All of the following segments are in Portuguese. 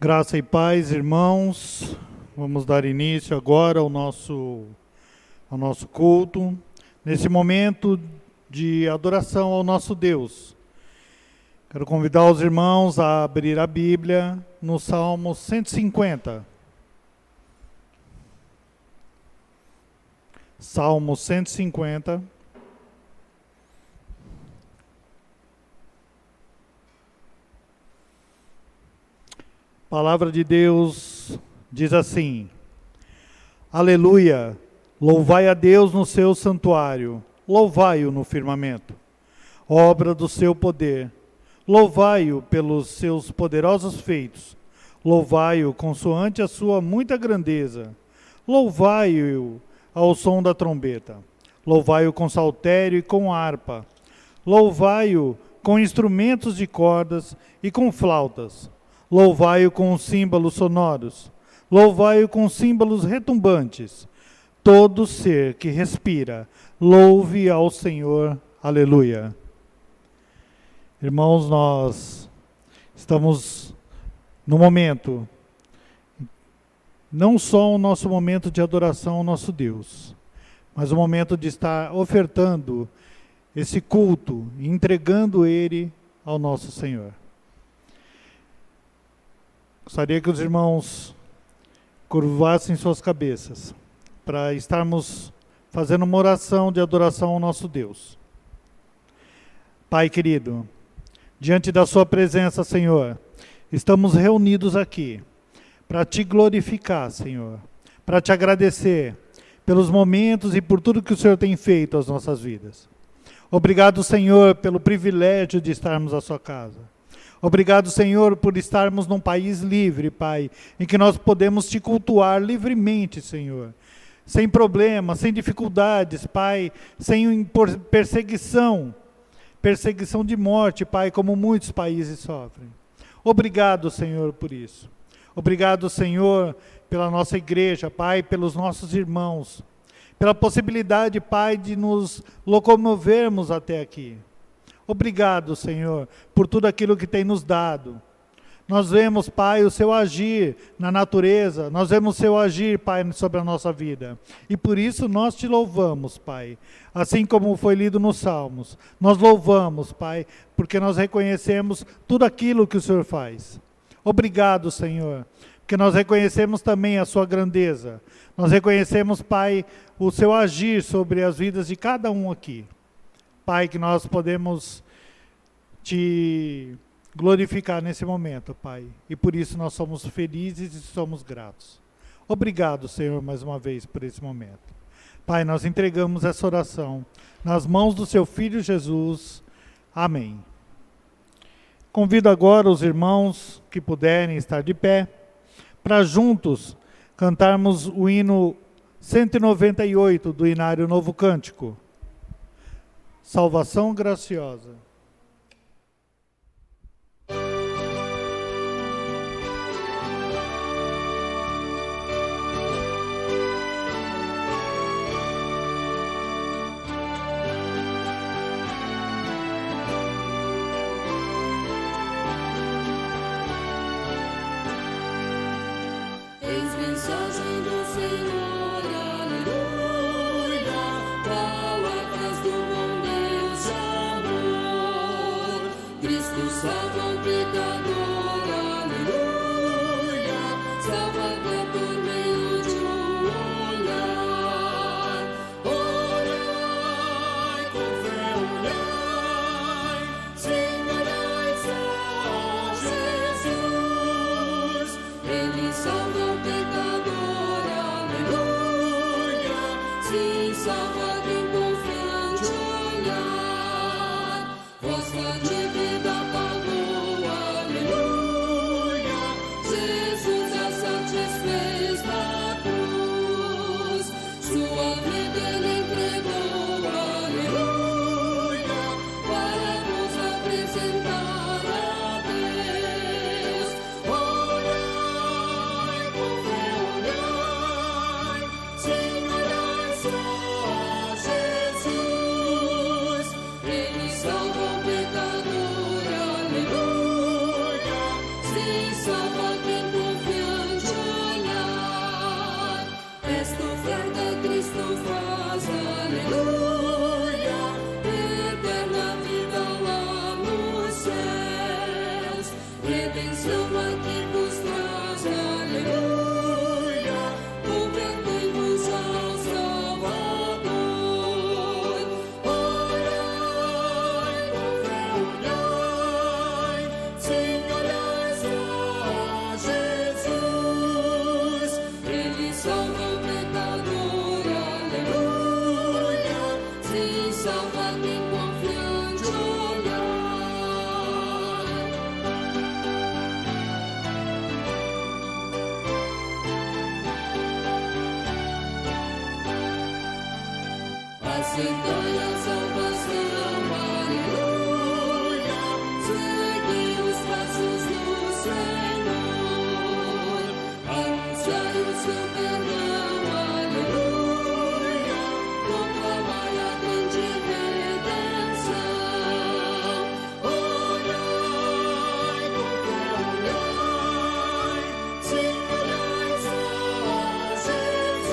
Graça e paz, irmãos. Vamos dar início agora ao nosso culto, nesse momento de adoração ao nosso Deus. Quero convidar os irmãos a abrir a Bíblia no Salmo 150. Salmo 150. A palavra de Deus diz assim: Aleluia, louvai a Deus no seu santuário, louvai-o no firmamento, obra do seu poder, louvai-o pelos seus poderosos feitos, louvai-o consoante a sua muita grandeza, louvai-o ao som da trombeta, louvai-o com saltério e com harpa, louvai-o com instrumentos de cordas e com flautas, louvai-o com símbolos sonoros, louvai-o com símbolos retumbantes. Todo ser que respira, louve ao Senhor. Aleluia. Irmãos, nós estamos no momento, não só o nosso momento de adoração ao nosso Deus, mas o momento de estar ofertando esse culto, entregando ele ao nosso Senhor. Gostaria que os irmãos curvassem suas cabeças para estarmos fazendo uma oração de adoração ao nosso Deus. Pai querido, diante da sua presença, Senhor, estamos reunidos aqui para te glorificar, Senhor, para te agradecer pelos momentos e por tudo que o Senhor tem feito às nossas vidas. Obrigado, Senhor, pelo privilégio de estarmos à sua casa. Obrigado, Senhor, por estarmos num país livre, Pai, em que nós podemos te cultuar livremente, Senhor. Sem problemas, sem dificuldades, Pai, sem perseguição de morte, Pai, como muitos países sofrem. Obrigado, Senhor, por isso. Obrigado, Senhor, pela nossa igreja, Pai, pelos nossos irmãos, pela possibilidade, Pai, de nos locomovermos até aqui. Obrigado, Senhor, por tudo aquilo que tem nos dado. Nós vemos, Pai, o seu agir na natureza, nós vemos o seu agir, Pai, sobre a nossa vida. E por isso nós te louvamos, Pai. Assim como foi lido nos Salmos, nós louvamos, Pai, porque nós reconhecemos tudo aquilo que o Senhor faz. Obrigado, Senhor, porque nós reconhecemos também a sua grandeza. Nós reconhecemos, Pai, o seu agir sobre as vidas de cada um aqui. Pai, que nós podemos te glorificar nesse momento, Pai. E por isso nós somos felizes e somos gratos. Obrigado, Senhor, mais uma vez por esse momento. Pai, nós entregamos essa oração nas mãos do seu Filho Jesus. Amém. Convido agora os irmãos que puderem estar de pé, para juntos cantarmos o hino 198 do Inário Novo Cântico. Salvação graciosa. Eis mensagem do Senhor, aleluia, qual a paz do bom Deus amor. salva-me em confiante olhar. Aceitai a salvação, aleluia. Segui os passos do Senhor. Anunciai o seu perdão, aleluia. Proclamai a grande redenção. Olhai, com fé olhai, sim, olhai só a Jesus.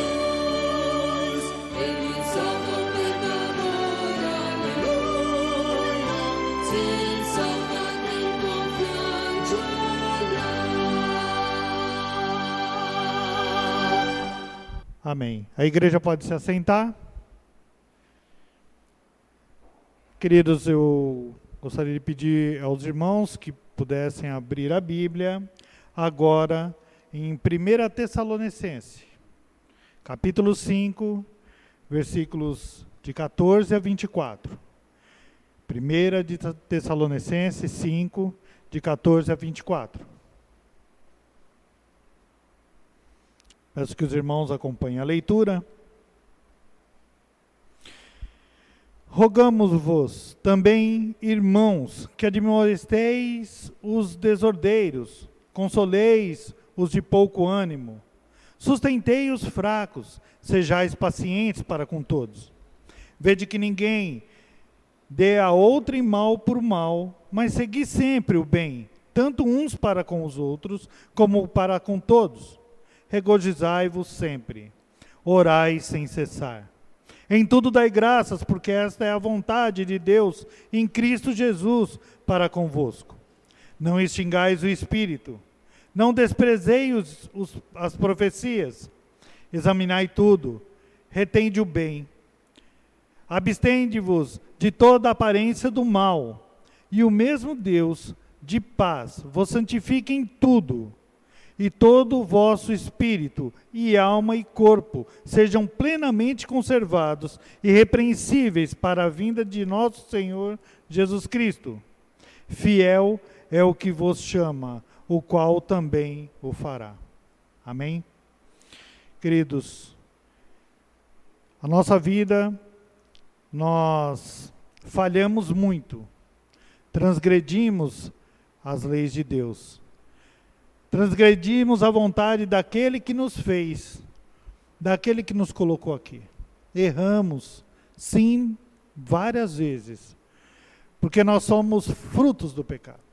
Ele salva o pecador, aleluia. Sim, salva quem confiante olhar. Amém. A igreja pode se assentar. Queridos, eu gostaria de pedir aos irmãos que pudessem abrir a Bíblia agora em 1 Tessalonicenses, capítulo 5, versículos de 14 a 24. 1 de Tessalonicenses 5, de 14 a 24. Peço que os irmãos acompanhem a leitura. Rogamos-vos também, irmãos, que admoesteis os desordeiros, consoleis os de pouco ânimo, sustentei os fracos, sejais pacientes para com todos. Vede que ninguém dê a outrem mal por mal, mas segui sempre o bem, tanto uns para com os outros, como para com todos. Regozijai-vos sempre, orai sem cessar. Em tudo dai graças, porque esta é a vontade de Deus em Cristo Jesus para convosco. Não extingais o Espírito, não desprezeis as profecias, examinai tudo, retende o bem. Abstende-vos de toda aparência do mal, e o mesmo Deus de paz vos santifique em tudo, e todo o vosso espírito, e alma e corpo sejam plenamente conservados, irrepreensíveis para a vinda de nosso Senhor Jesus Cristo. Fiel é o que vos chama, o qual também o fará. Amém? Queridos, a nossa vida, nós falhamos muito, transgredimos as leis de Deus. Transgredimos a vontade daquele que nos fez, daquele que nos colocou aqui. Erramos, sim, várias vezes, porque nós somos frutos do pecado.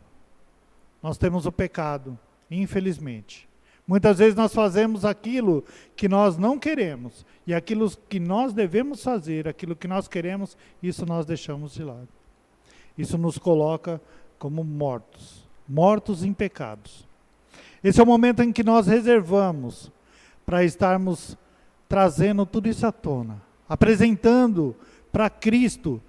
Nós temos o pecado, infelizmente. Muitas vezes nós fazemos aquilo que nós não queremos, e aquilo que nós devemos fazer, aquilo que nós queremos, isso nós deixamos de lado. Isso nos coloca como mortos, mortos em pecados. Esse é o momento em que nós reservamos para estarmos trazendo tudo isso à tona, apresentando para Cristo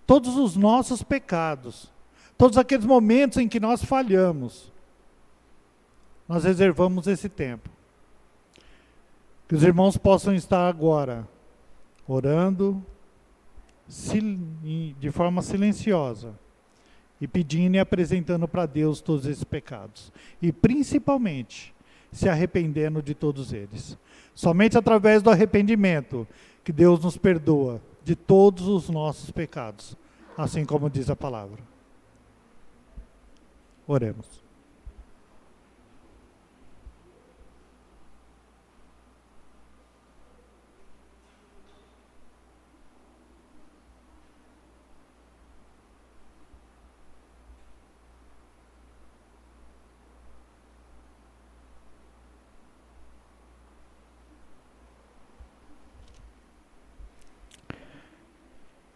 todos os nossos pecados, todos aqueles momentos em que nós falhamos. Nós reservamos esse tempo. Que os irmãos possam estar agora orando de forma silenciosa, e pedindo e apresentando para Deus todos esses pecados. E principalmente, se arrependendo de todos eles. Somente através do arrependimento que Deus nos perdoa de todos os nossos pecados, assim como diz a palavra. Oremos.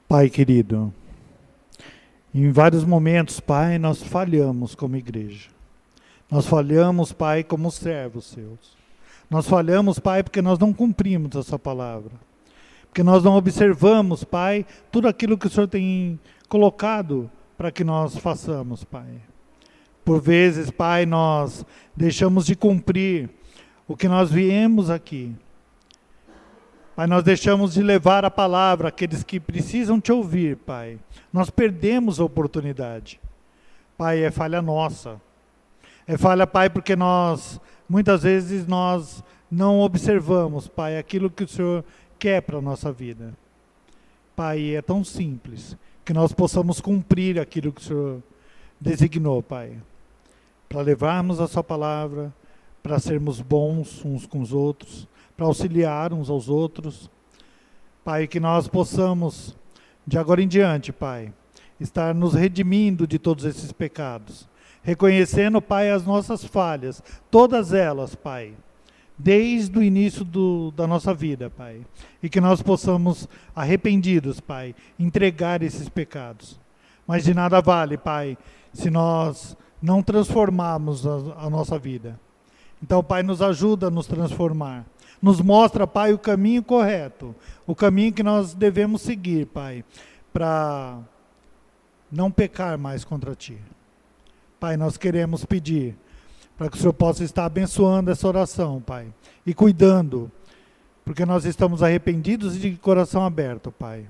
Pai querido, em vários momentos, Pai, nós falhamos como igreja. Nós falhamos, Pai, como servos seus. Nós falhamos, Pai, porque nós não cumprimos a sua palavra. Porque nós não observamos, Pai, tudo aquilo que o Senhor tem colocado para que nós façamos, Pai. Por vezes, Pai, nós deixamos de cumprir o que nós viemos aqui. Pai, nós deixamos de levar a palavra àqueles que precisam te ouvir, Pai. Nós perdemos a oportunidade. Pai, é falha nossa. É falha, Pai, porque muitas vezes nós não observamos, Pai, aquilo que o Senhor quer para a nossa vida. Pai, é tão simples que nós possamos cumprir aquilo que o Senhor designou, Pai. Para levarmos a sua palavra, para sermos bons uns com os outros, para auxiliar uns aos outros. Pai, que nós possamos, de agora em diante, Pai, estar nos redimindo de todos esses pecados, reconhecendo, Pai, as nossas falhas, todas elas, Pai, desde o início da nossa vida, Pai, e que nós possamos, arrependidos, Pai, entregar esses pecados. Mas de nada vale, Pai, se nós não transformarmos a nossa vida. Então, Pai, nos ajuda a nos transformar. Nos mostra, Pai, o caminho correto, o caminho que nós devemos seguir, Pai, para não pecar mais contra Ti. Pai, nós queremos pedir para que o Senhor possa estar abençoando essa oração, Pai, e cuidando, porque nós estamos arrependidos e de coração aberto, Pai.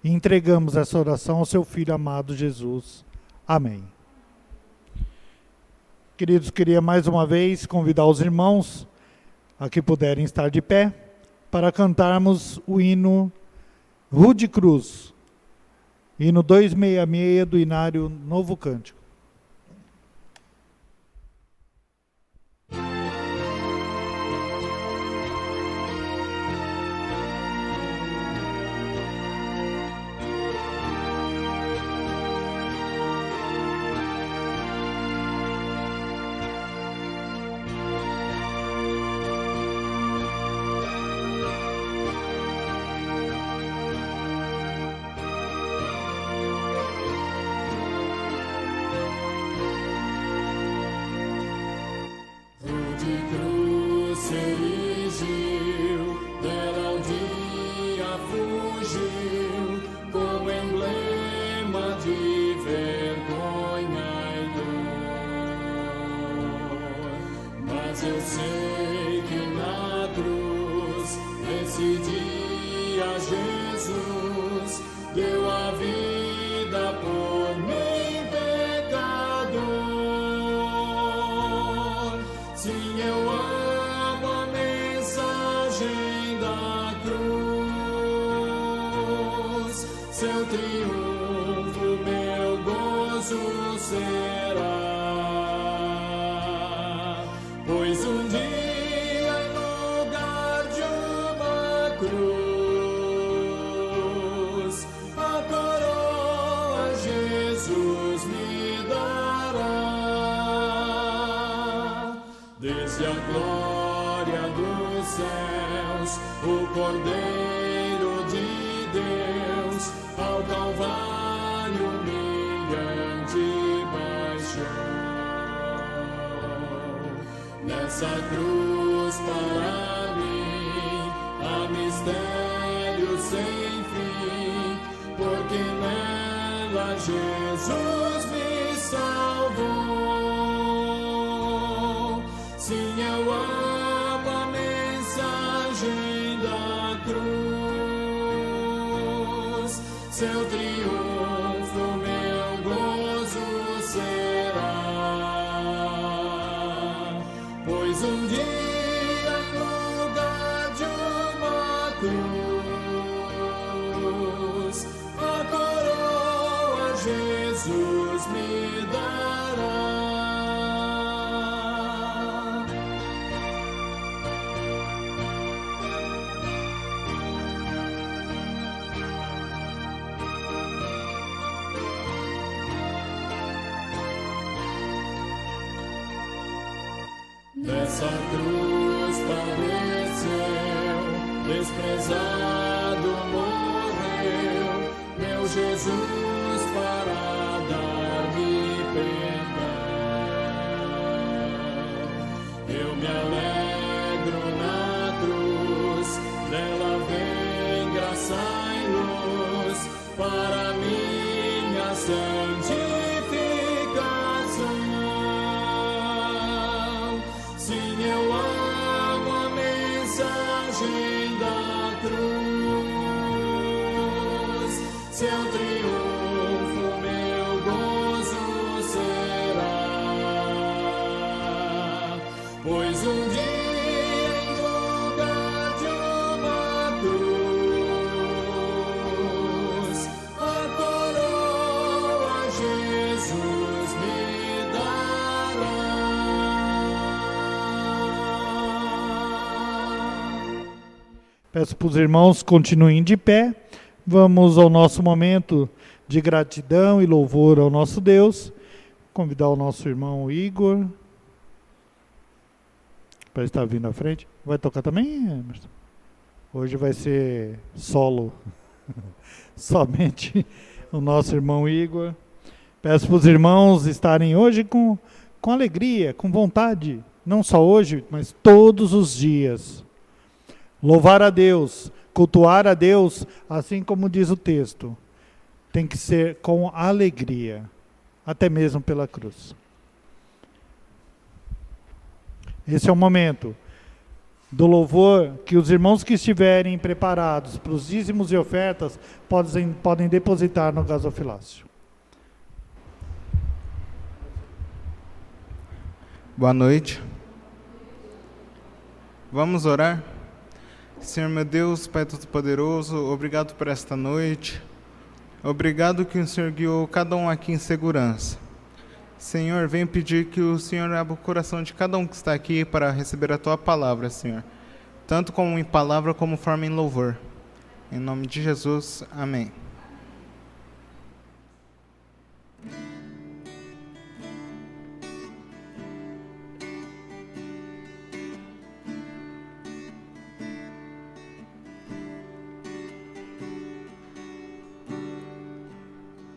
E entregamos essa oração ao Seu Filho amado Jesus. Amém. Queridos, queria mais uma vez convidar os irmãos a que puderem estar de pé para cantarmos o hino Rude Cruz, hino 266 do Inário Novo Cântico. Eu sei que na cruz, nesse dia, Jesus deu a vida por mim, pecador. Sim, eu amo a mensagem da cruz. Seu triunfo, meu gozo será. Pois um dia, em lugar de uma cruz, a coroa Jesus me dará. Desde a glória dos céus, o Cordeiro de Deus, ao Calvário humilhante baixou. Nessa cruz para mim há mistério sem fim, porque nela Jesus me salvou. Sim, eu amo a mensagem da cruz. Seu triunfo, meu gozo será. Pois um dia, em lugar de uma cruz, a coroa Jesus me dará. Nessa cruz padeceu, desprezado morreu, meu Jesus para dar-me perdão. Eu me alegro na cruz, dela vem graça e luz para minha santificação. Sim, eu amo a mensagem da cruz. Peço para os irmãos continuem de pé. Vamos ao nosso momento de gratidão e louvor ao nosso Deus. Convidar o nosso irmão Igor para estar vindo à frente. Vai tocar também, Emerson? Hoje vai ser solo. Somente o nosso irmão Igor. Peço para os irmãos estarem hoje com alegria, com vontade. Não só hoje, mas todos os dias. Louvar a Deus, cultuar a Deus, assim como diz o texto. Tem que ser com alegria, até mesmo pela cruz. Esse é o momento do louvor que os irmãos que estiverem preparados para os dízimos e ofertas podem depositar no gasofilácio. Boa noite. Vamos orar? Senhor meu Deus, Pai Todo-Poderoso, obrigado por esta noite. Obrigado que o Senhor guiou cada um aqui em segurança. Senhor, venho pedir que o Senhor abra o coração de cada um que está aqui para receber a Tua palavra, Senhor. Tanto como em palavra, como forma em louvor. Em nome de Jesus, amém.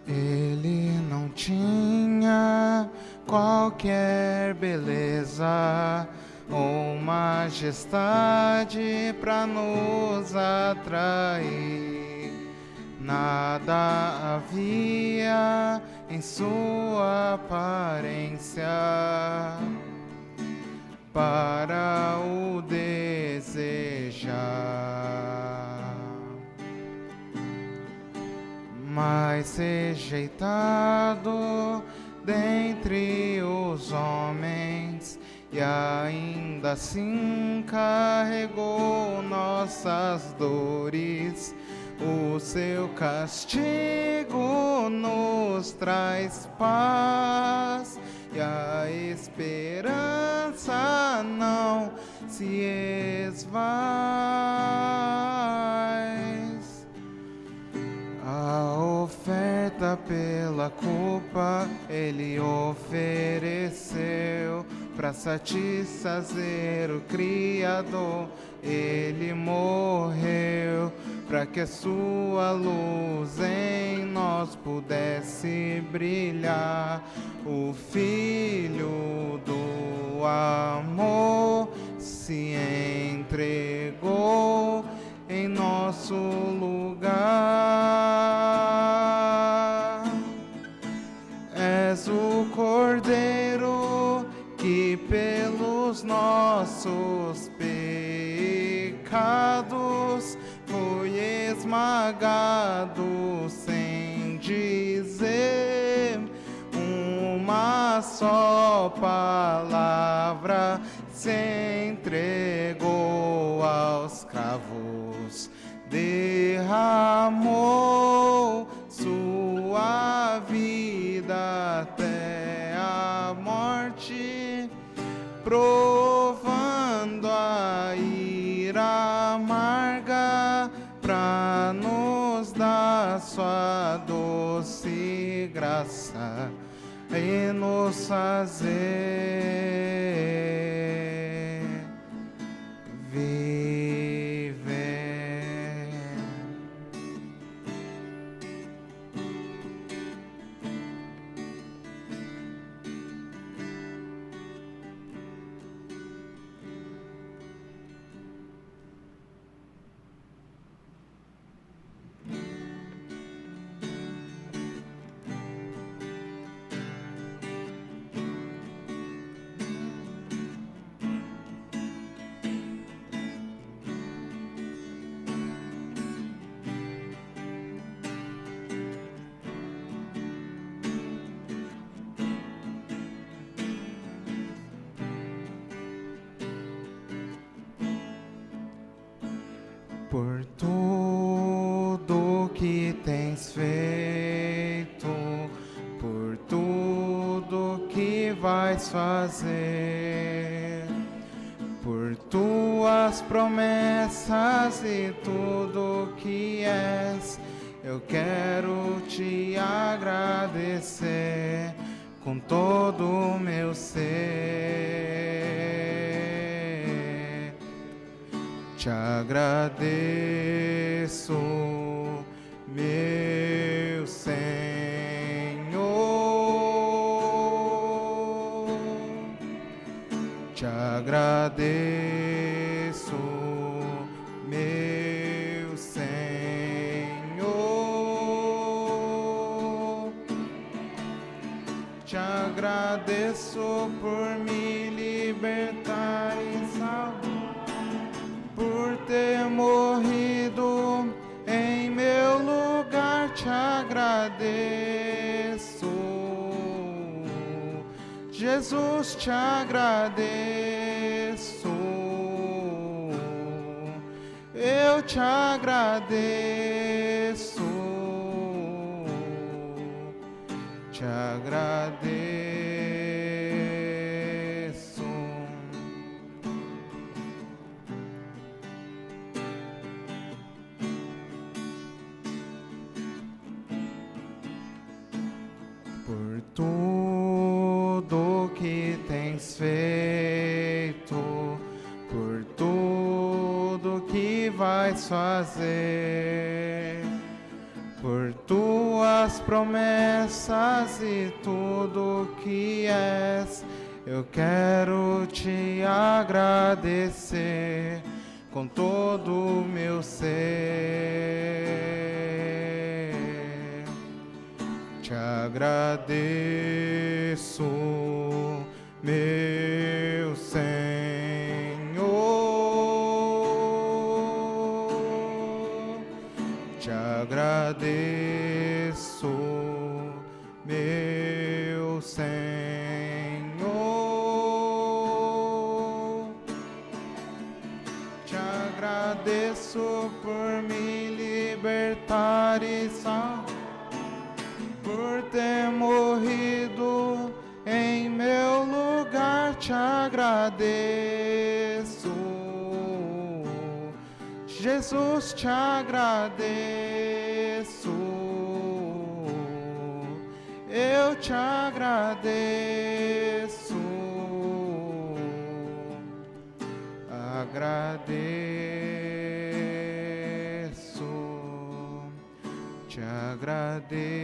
Ele não tinha qualquer beleza ou majestade para nos atrair. Nada havia em sua aparência para o desejar. Mas rejeitado dentre os homens, e ainda assim carregou nossas dores. O seu castigo nos traz paz, e a esperança não se esvai. A oferta pela culpa Ele ofereceu para satisfazer o Criador. Ele morreu para que a sua luz em nós pudesse brilhar. O Filho do amor se entregou em nosso lugar. És o Cordeiro que pelos nossos pecados foi esmagado, sem dizer uma só palavra, se entregou aos cravos, derramou sua vida até a morte, provando a ira amarga pra nos dar sua doce graça e nos fazer viver. Por tudo que tens feito, por tudo que vais fazer, por por tuas promessas e tudo que és. Eu quero te agradecer com todo o meu ser. Te agradeço, meu Senhor. Te agradeço, meu Senhor. Te agradeço por me libertar e salvar, por ter morrido em meu lugar. Te agradeço, Jesus, te agradeço. Eu te agradeço, te agradeço. Por tudo que tens feito, por tudo que vais fazer, por tuas promessas e tudo que és. Eu quero te agradecer com todo o meu ser. Te agradeço, meu Senhor. Te agradeço, meu Senhor. Te agradeço por me libertar e salvar, por ter morrido em meu lugar. Te agradeço, Jesus, te agradeço. Eu te agradeço, agradeço, te agradeço.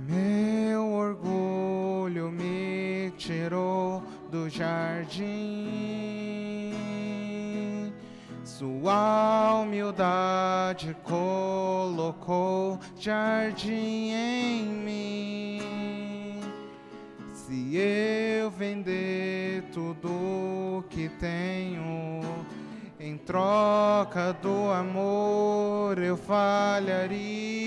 Meu orgulho me tirou do jardim, sua humildade colocou jardim em mim. Se eu vender tudo que tenho em troca do amor, eu falharia.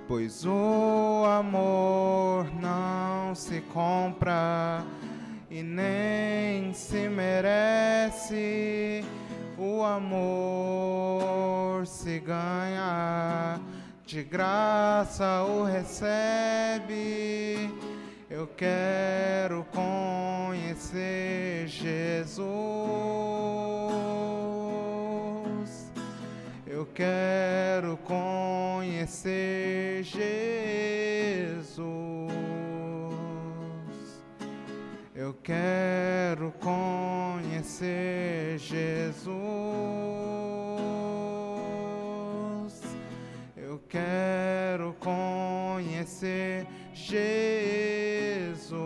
Pois o amor não se compra e nem se merece. O amor se ganha, de graça o recebe. Eu quero conhecer Jesus. Eu quero conhecer Jesus. Eu quero conhecer Jesus. Eu quero conhecer Jesus.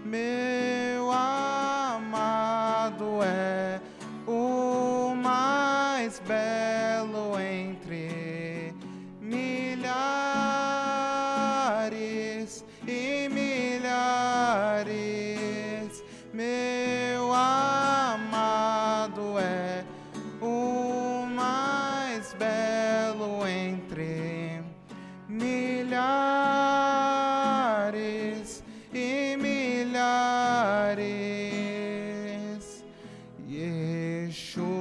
Meu amado é o mais belo entre milhares e milhares. mais belo entre milhares e milhares. Yeshua,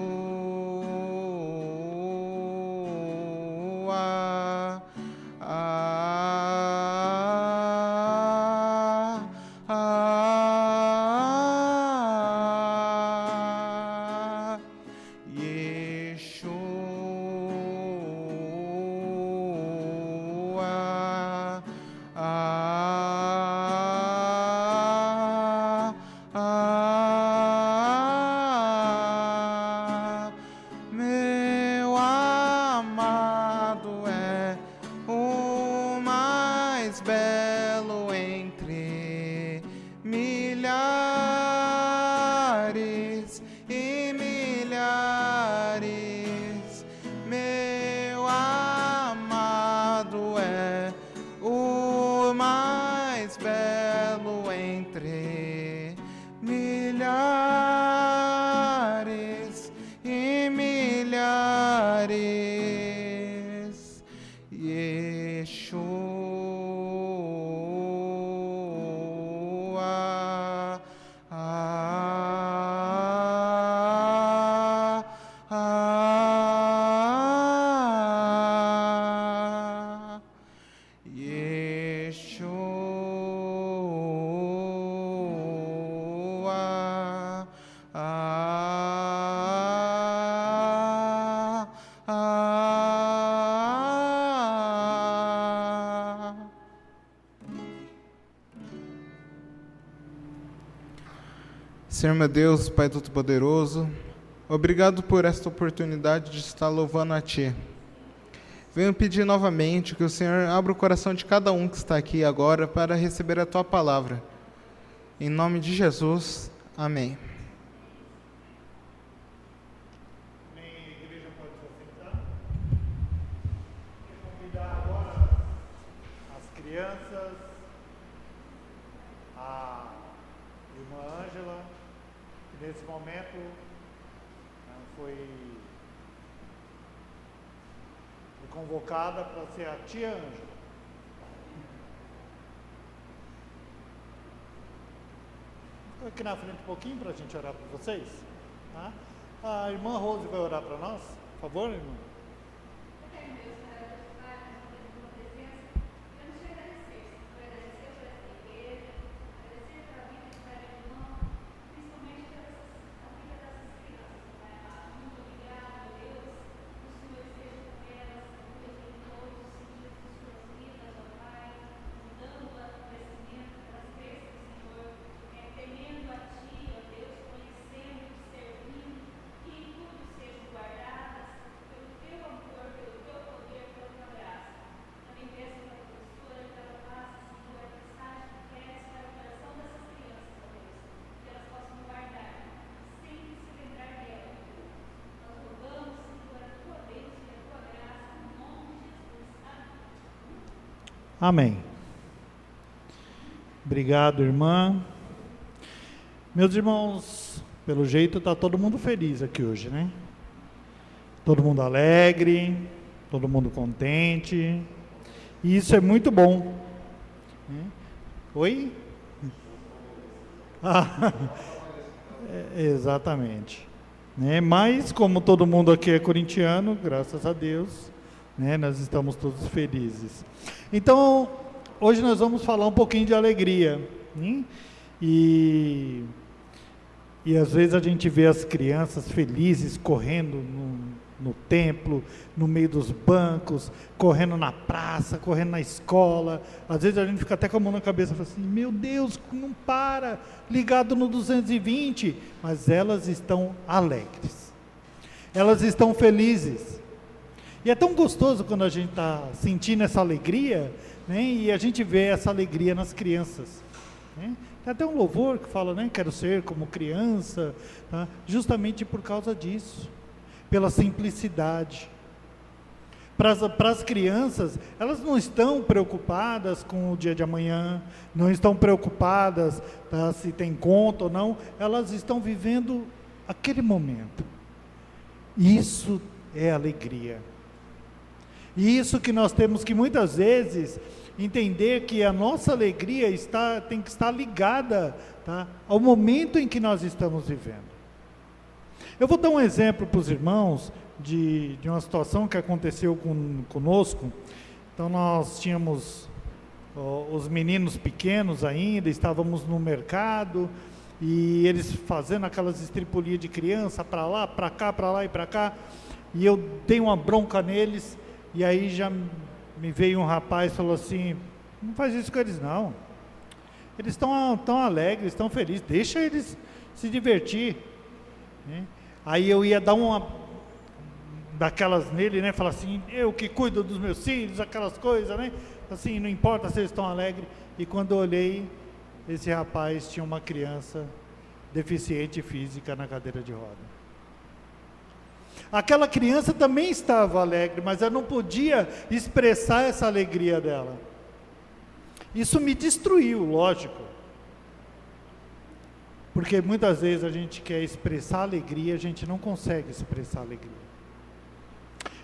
meu amado é o mais belo entre milhares e milhares. Meu amado é o mais belo entre milhares e milhares. Yeshua, Yeshua, Senhor meu Deus, Pai Todo-Poderoso, obrigado por esta oportunidade de estar louvando a Ti. Venho pedir novamente que o Senhor abra o coração de cada um que está aqui agora para receber a Tua palavra. Em nome de Jesus, amém. A igreja pode se assentar. Quero convidar agora as crianças, a irmã Ângela, que nesse momento foi convocada para ser a tia Ângela. Fica aqui na frente um pouquinho para a gente orar por vocês. Tá? A irmã Rose vai orar para nós, por favor, irmã. Amém. Obrigado, irmã. Meus irmãos, pelo jeito está todo mundo feliz aqui hoje, né? Todo mundo alegre, todo mundo contente. E isso é muito bom. Oi? Exatamente. Mas, como todo mundo aqui é corintiano, graças a Deus, nós estamos todos felizes. Então, hoje nós vamos falar um pouquinho de alegria. E às vezes a gente vê as crianças felizes correndo no templo, no meio dos bancos, correndo na praça, correndo na escola. Às vezes a gente fica até com a mão na cabeça e fala assim, meu Deus, não para, ligado no 220. Mas elas estão alegres, elas estão felizes. E é tão gostoso quando a gente está sentindo essa alegria, e a gente vê essa alegria nas crianças. Tem até um louvor que fala, quero ser como criança, tá? Justamente por causa disso, pela simplicidade. Para as crianças, elas não estão preocupadas com o dia de amanhã, não estão preocupadas, tá, se tem conta ou não, elas estão vivendo aquele momento. Isso é alegria. E isso que nós temos que muitas vezes entender que a nossa alegria tem que estar ligada, tá, ao momento em que nós estamos vivendo. Eu vou dar um exemplo para os irmãos de uma situação que aconteceu conosco. Então nós tínhamos os meninos pequenos ainda, estávamos no mercado, e eles fazendo aquelas estripulias de criança, para lá, para cá, para lá e para cá, e eu dei uma bronca neles, e aí já me veio um rapaz e falou assim: não faz isso com eles não, eles estão tão alegres, estão felizes, deixa eles se divertir, né? Aí eu ia dar uma daquelas nele, né, falar assim: eu que cuido dos meus filhos, aquelas coisas, né, assim, não importa se eles estão alegres. E quando eu olhei, esse rapaz tinha uma criança deficiente física na cadeira de roda. Aquela criança também estava alegre, mas ela não podia expressar essa alegria dela. Isso me destruiu, lógico. Porque muitas vezes a gente quer expressar alegria, a gente não consegue expressar alegria.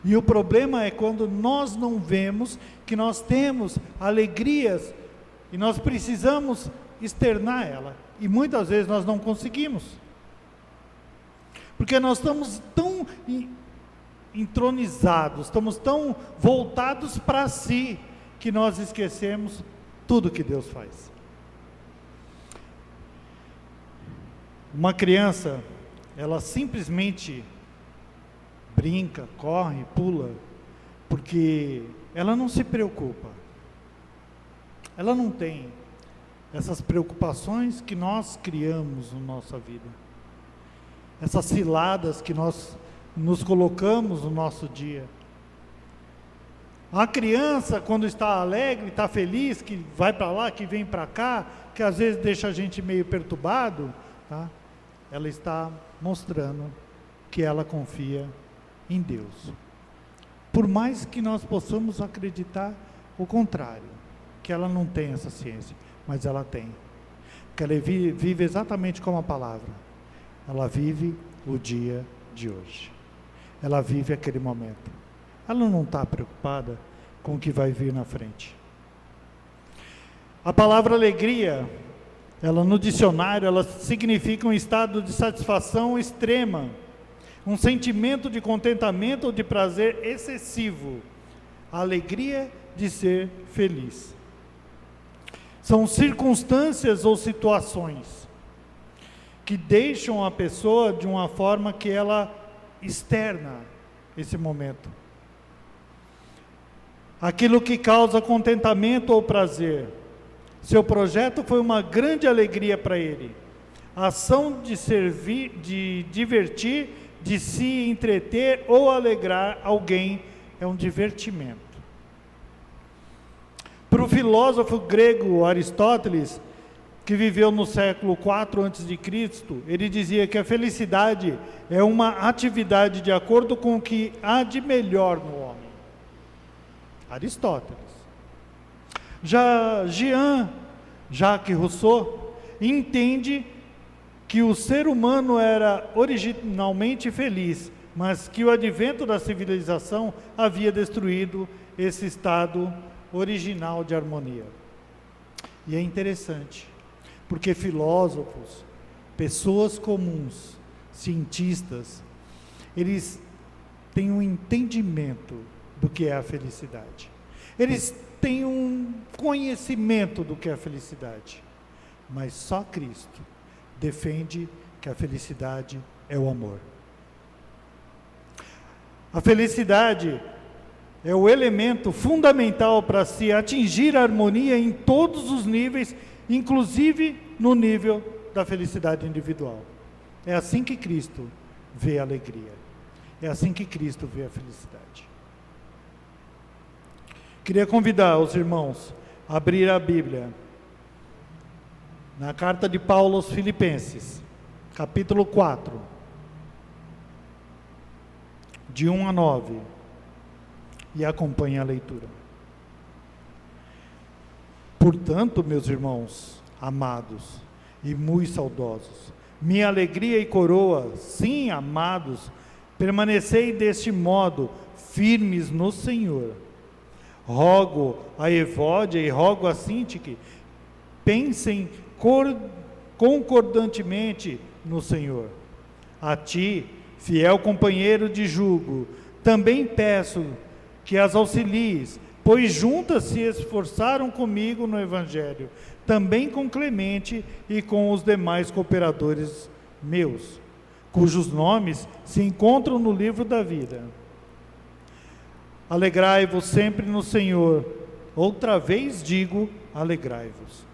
E o problema é quando nós não vemos que nós temos alegrias e nós precisamos externar ela. E muitas vezes nós não conseguimos. Porque nós estamos tão entronizados, estamos tão voltados para si, que nós esquecemos tudo que Deus faz. Uma criança, ela simplesmente brinca, corre, pula, porque ela não se preocupa. Ela não tem essas preocupações que nós criamos na nossa vida. Essas ciladas que nós nos colocamos no nosso dia. A criança, quando está alegre, está feliz, que vai para lá, que vem para cá, que às vezes deixa a gente meio perturbado, tá? Ela está mostrando que ela confia em Deus. Por mais que nós possamos acreditar o contrário, que ela não tem essa ciência, mas ela tem. Porque ela vive exatamente como a palavra. Ela vive o dia de hoje. Ela vive aquele momento. Ela não está preocupada com o que vai vir na frente. A palavra alegria, ela no dicionário, ela significa um estado de satisfação extrema, um sentimento de contentamento ou de prazer excessivo, a alegria de ser feliz. São circunstâncias ou situações que deixam a pessoa de uma forma que ela externa esse momento. Aquilo que causa contentamento ou prazer. Seu projeto foi uma grande alegria para ele. A ação de servir, de divertir, de se entreter ou alegrar alguém é um divertimento. Para o filósofo grego Aristóteles, que viveu no século IV a.C., ele dizia que a felicidade é uma atividade de acordo com o que há de melhor no homem. Aristóteles. Já Jean-Jacques Rousseau entende que o ser humano era originalmente feliz, mas que o advento da civilização havia destruído esse estado original de harmonia. E é interessante, porque filósofos, pessoas comuns, cientistas, eles têm um entendimento do que é a felicidade. Eles têm um conhecimento do que é a felicidade. Mas só Cristo defende que a felicidade é o amor. A felicidade é o elemento fundamental para se atingir a harmonia em todos os níveis, inclusive no nível da felicidade individual. É assim que Cristo vê a alegria. É assim que Cristo vê a felicidade. Queria convidar os irmãos a abrir a Bíblia na carta de Paulo aos Filipenses, capítulo 4, de 1 a 9, e acompanhe a leitura. Portanto, meus irmãos amados e muito saudosos, minha alegria e coroa, sim, amados, permanecei deste modo, firmes no Senhor. Rogo a Evódia e rogo a Sintique, pensem concordantemente no Senhor. A ti, fiel companheiro de jugo, também peço que as auxilies, pois juntas se esforçaram comigo no Evangelho, também com Clemente e com os demais cooperadores meus, cujos nomes se encontram no livro da vida. Alegrai-vos sempre no Senhor. Outra vez digo, alegrai-vos.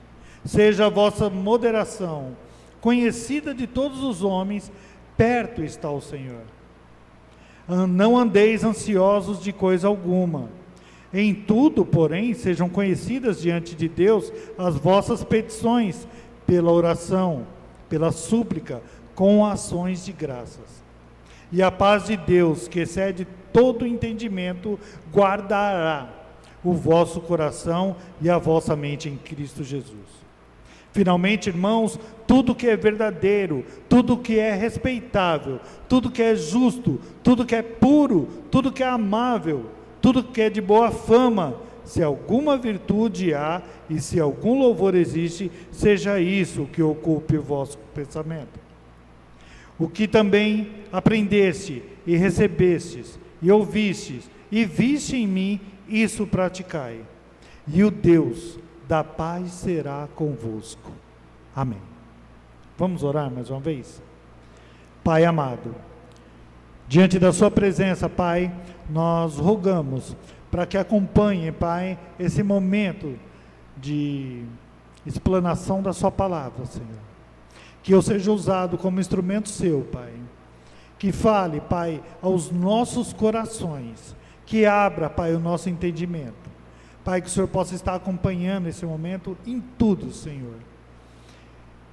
Seja a vossa moderação conhecida de todos os homens, perto está o Senhor. Não andeis ansiosos de coisa alguma. Em tudo, porém, sejam conhecidas diante de Deus as vossas petições, pela oração, pela súplica, com ações de graças. E a paz de Deus, que excede todo entendimento, guardará o vosso coração e a vossa mente em Cristo Jesus. Finalmente, irmãos, tudo que é verdadeiro, tudo que é respeitável, tudo que é justo, tudo que é puro, tudo que é amável, tudo que é de boa fama, se alguma virtude há e se algum louvor existe, seja isso o que ocupe o vosso pensamento. O que também aprendeste e recebestes e ouvistes e viste em mim, isso praticai. E o Deus da paz será convosco. Amém. Vamos orar mais uma vez? Pai amado, diante da sua presença, Pai, nós rogamos para que acompanhe, Pai, esse momento de explanação da sua palavra, Senhor. Que eu seja usado como instrumento seu, Pai. Que fale, Pai, aos nossos corações. Que abra, Pai, o nosso entendimento. Pai, que o Senhor possa estar acompanhando esse momento em tudo, Senhor.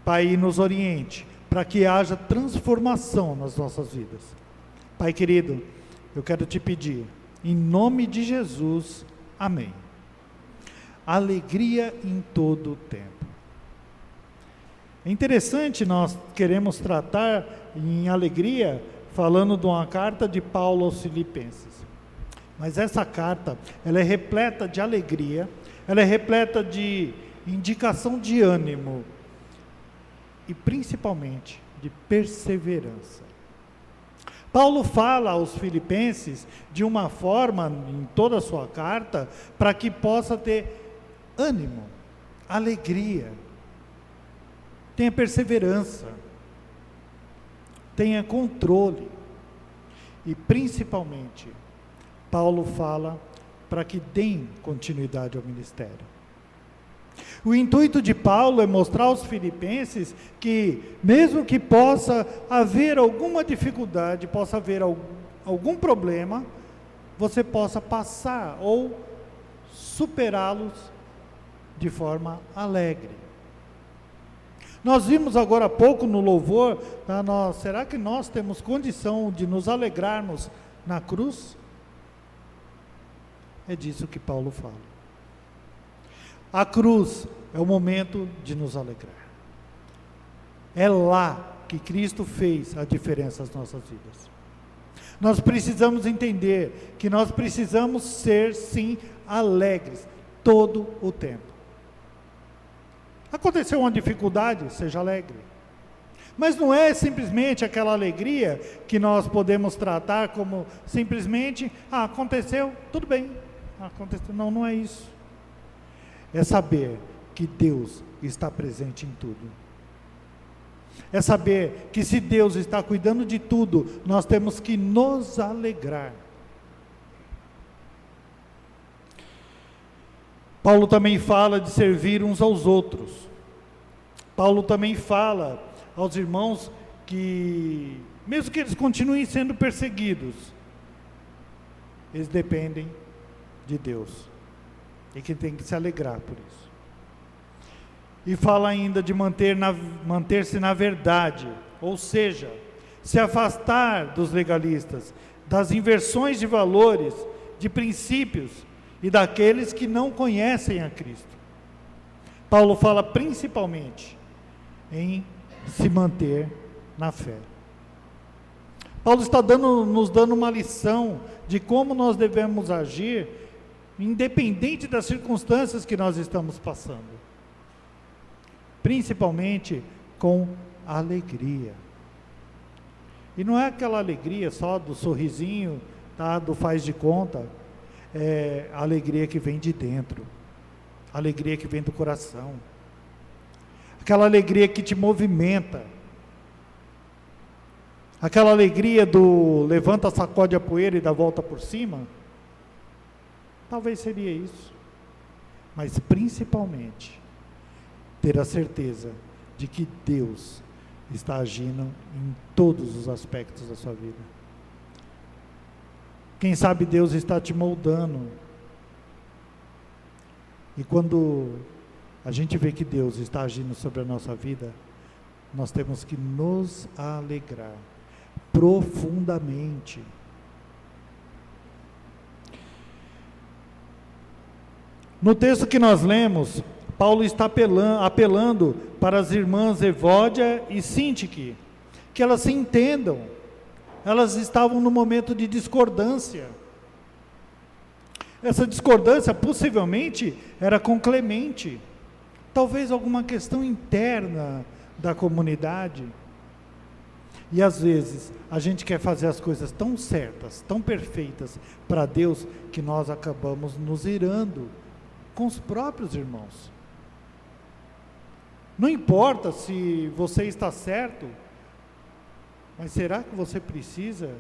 Pai, e nos oriente, para que haja transformação nas nossas vidas. Pai querido, eu quero te pedir, em nome de Jesus, amém. Alegria em todo o tempo. É interessante, nós queremos tratar em alegria, falando de uma carta de Paulo aos Filipenses. Mas essa carta, ela é repleta de alegria, ela é repleta de indicação de ânimo e principalmente de perseverança. Paulo fala aos Filipenses de uma forma, em toda a sua carta, para que possa ter ânimo, alegria, tenha perseverança, tenha controle e principalmente Paulo fala para que deem continuidade ao ministério. O intuito de Paulo é mostrar aos filipenses que, mesmo que possa haver alguma dificuldade, possa haver algum problema, você possa passar ou superá-los de forma alegre. Nós vimos agora há pouco no louvor, será que nós temos condição de nos alegrarmos na cruz? É disso que Paulo fala. A cruz é o momento de nos alegrar. É lá que Cristo fez a diferença nas nossas vidas. Nós precisamos entender que nós precisamos ser, sim, alegres todo o tempo. Aconteceu uma dificuldade, seja alegre. Mas não é simplesmente aquela alegria que nós podemos tratar como simplesmente, aconteceu, tudo bem. Aconteceu. Não, não é isso. É saber que Deus está presente em tudo. É saber que se Deus está cuidando de tudo, nós temos que nos alegrar. Paulo também fala de servir uns aos outros. Paulo também fala aos irmãos que, mesmo que eles continuem sendo perseguidos, eles dependem de Deus. E que tem que se alegrar por isso. E fala ainda de manter-se na verdade, ou seja, se afastar dos legalistas, das inversões de valores, de princípios e daqueles que não conhecem a Cristo. Paulo fala principalmente em se manter na fé. Paulo está nos dando uma lição de como nós devemos agir, independente das circunstâncias que nós estamos passando. Principalmente com alegria. E não é aquela alegria só do sorrisinho, tá, do faz de conta. É a alegria que vem de dentro. A alegria que vem do coração. Aquela alegria que te movimenta. Aquela alegria do levanta, sacode a poeira e dá volta por cima. Talvez seria isso. Mas principalmente, ter a certeza de que Deus está agindo em todos os aspectos da sua vida. Quem sabe Deus está te moldando. E quando a gente vê que Deus está agindo sobre a nossa vida, nós temos que nos alegrar profundamente. No texto que nós lemos, Paulo está apelando para as irmãs Evódia e Sintique, que elas se entendam. Elas estavam no momento de discordância. Essa discordância possivelmente era com Clemente, talvez alguma questão interna da comunidade. E às vezes a gente quer fazer as coisas tão certas, tão perfeitas para Deus, que nós acabamos nos irando com os próprios irmãos. Não importa se você está certo, mas será que você precisa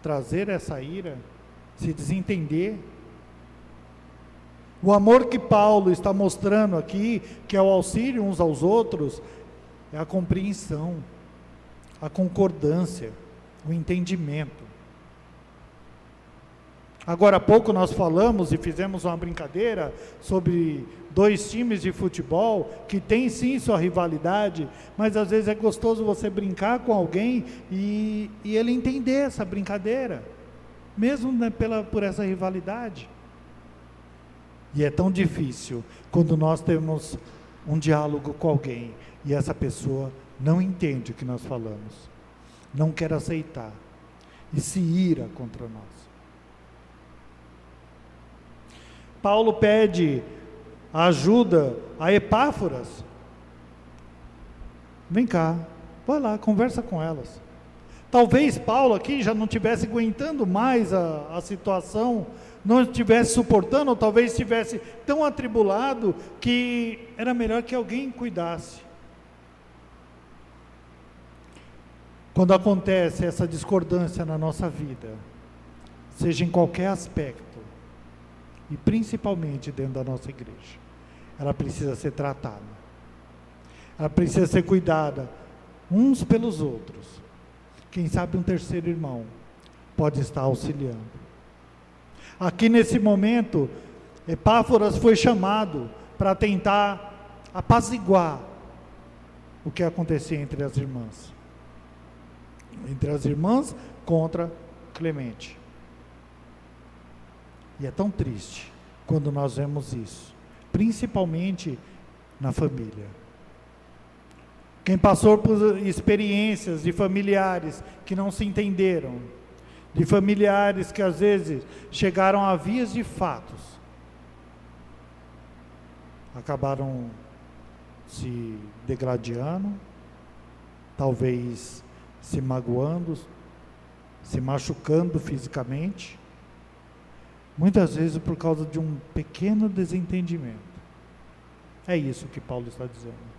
trazer essa ira, se desentender? O amor que Paulo está mostrando aqui, que é o auxílio uns aos outros, é a compreensão, a concordância, o entendimento. Agora há pouco nós falamos e fizemos uma brincadeira sobre 2 times de futebol que tem sim sua rivalidade, mas às vezes é gostoso você brincar com alguém e ele entender essa brincadeira, mesmo, né, por essa rivalidade. E é tão difícil quando nós temos um diálogo com alguém e essa pessoa não entende o que nós falamos, não quer aceitar e se ira contra nós. Paulo pede ajuda a Epáfras. Vem cá, vai lá, conversa com elas. Talvez Paulo aqui já não estivesse aguentando mais a situação, não estivesse suportando, ou talvez estivesse tão atribulado que era melhor que alguém cuidasse. Quando acontece essa discordância na nossa vida, seja em qualquer aspecto, e principalmente dentro da nossa igreja, ela precisa ser tratada, ela precisa ser cuidada uns pelos outros. Quem sabe um terceiro irmão pode estar auxiliando. Aqui nesse momento, Epáfras foi chamado para tentar apaziguar o que acontecia entre as irmãs contra Clemente. E é tão triste quando nós vemos isso, principalmente na família. Quem passou por experiências de familiares que não se entenderam, de familiares que às vezes chegaram a vias de fatos, acabaram se degradando, talvez se magoando, se machucando fisicamente, muitas vezes por causa de um pequeno desentendimento. É isso que Paulo está dizendo.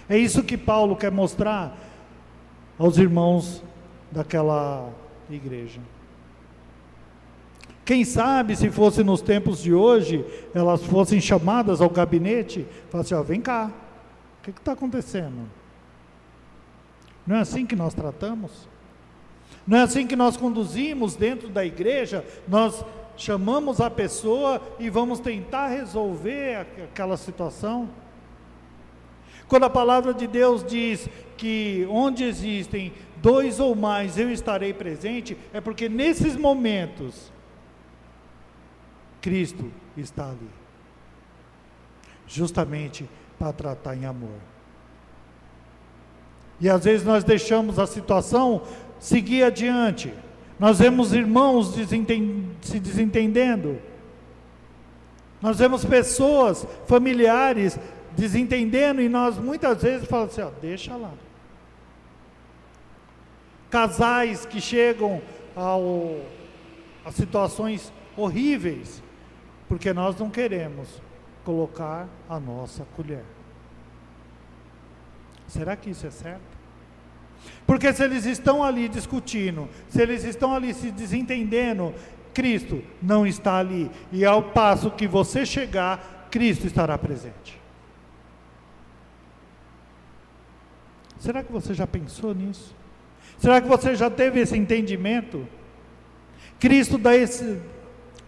É isso que Paulo quer mostrar aos irmãos daquela igreja. Quem sabe, se fosse nos tempos de hoje, elas fossem chamadas ao gabinete, falassem, vem cá, o que está acontecendo? Não é assim que nós tratamos? Não é assim que nós conduzimos dentro da igreja? Nós chamamos a pessoa e vamos tentar resolver aquela situação? Quando a palavra de Deus diz que onde existem 2 ou mais eu estarei presente, é porque nesses momentos Cristo está ali, justamente para tratar em amor. E às vezes nós deixamos a situação seguir adiante. Nós vemos irmãos se desentendendo. Nós vemos pessoas, familiares, desentendendo, e nós muitas vezes falamos assim, ó, deixa lá. Casais que chegam a situações horríveis, porque nós não queremos colocar a nossa colher. Será que isso é certo? Porque se eles estão ali discutindo, se eles estão ali se desentendendo, Cristo não está ali. E ao passo que você chegar, Cristo estará presente. Será que você já pensou nisso? Será que você já teve esse entendimento?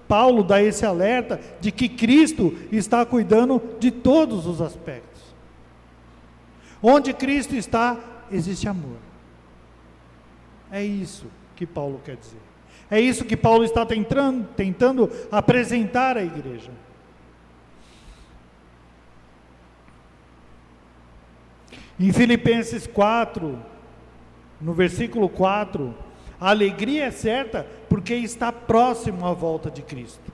Paulo dá esse alerta de que Cristo está cuidando de todos os aspectos. Onde Cristo está, existe amor. É isso que Paulo quer dizer. É isso que Paulo está tentando apresentar à igreja. Em Filipenses 4, no versículo 4, a alegria é certa porque está próximo à volta de Cristo.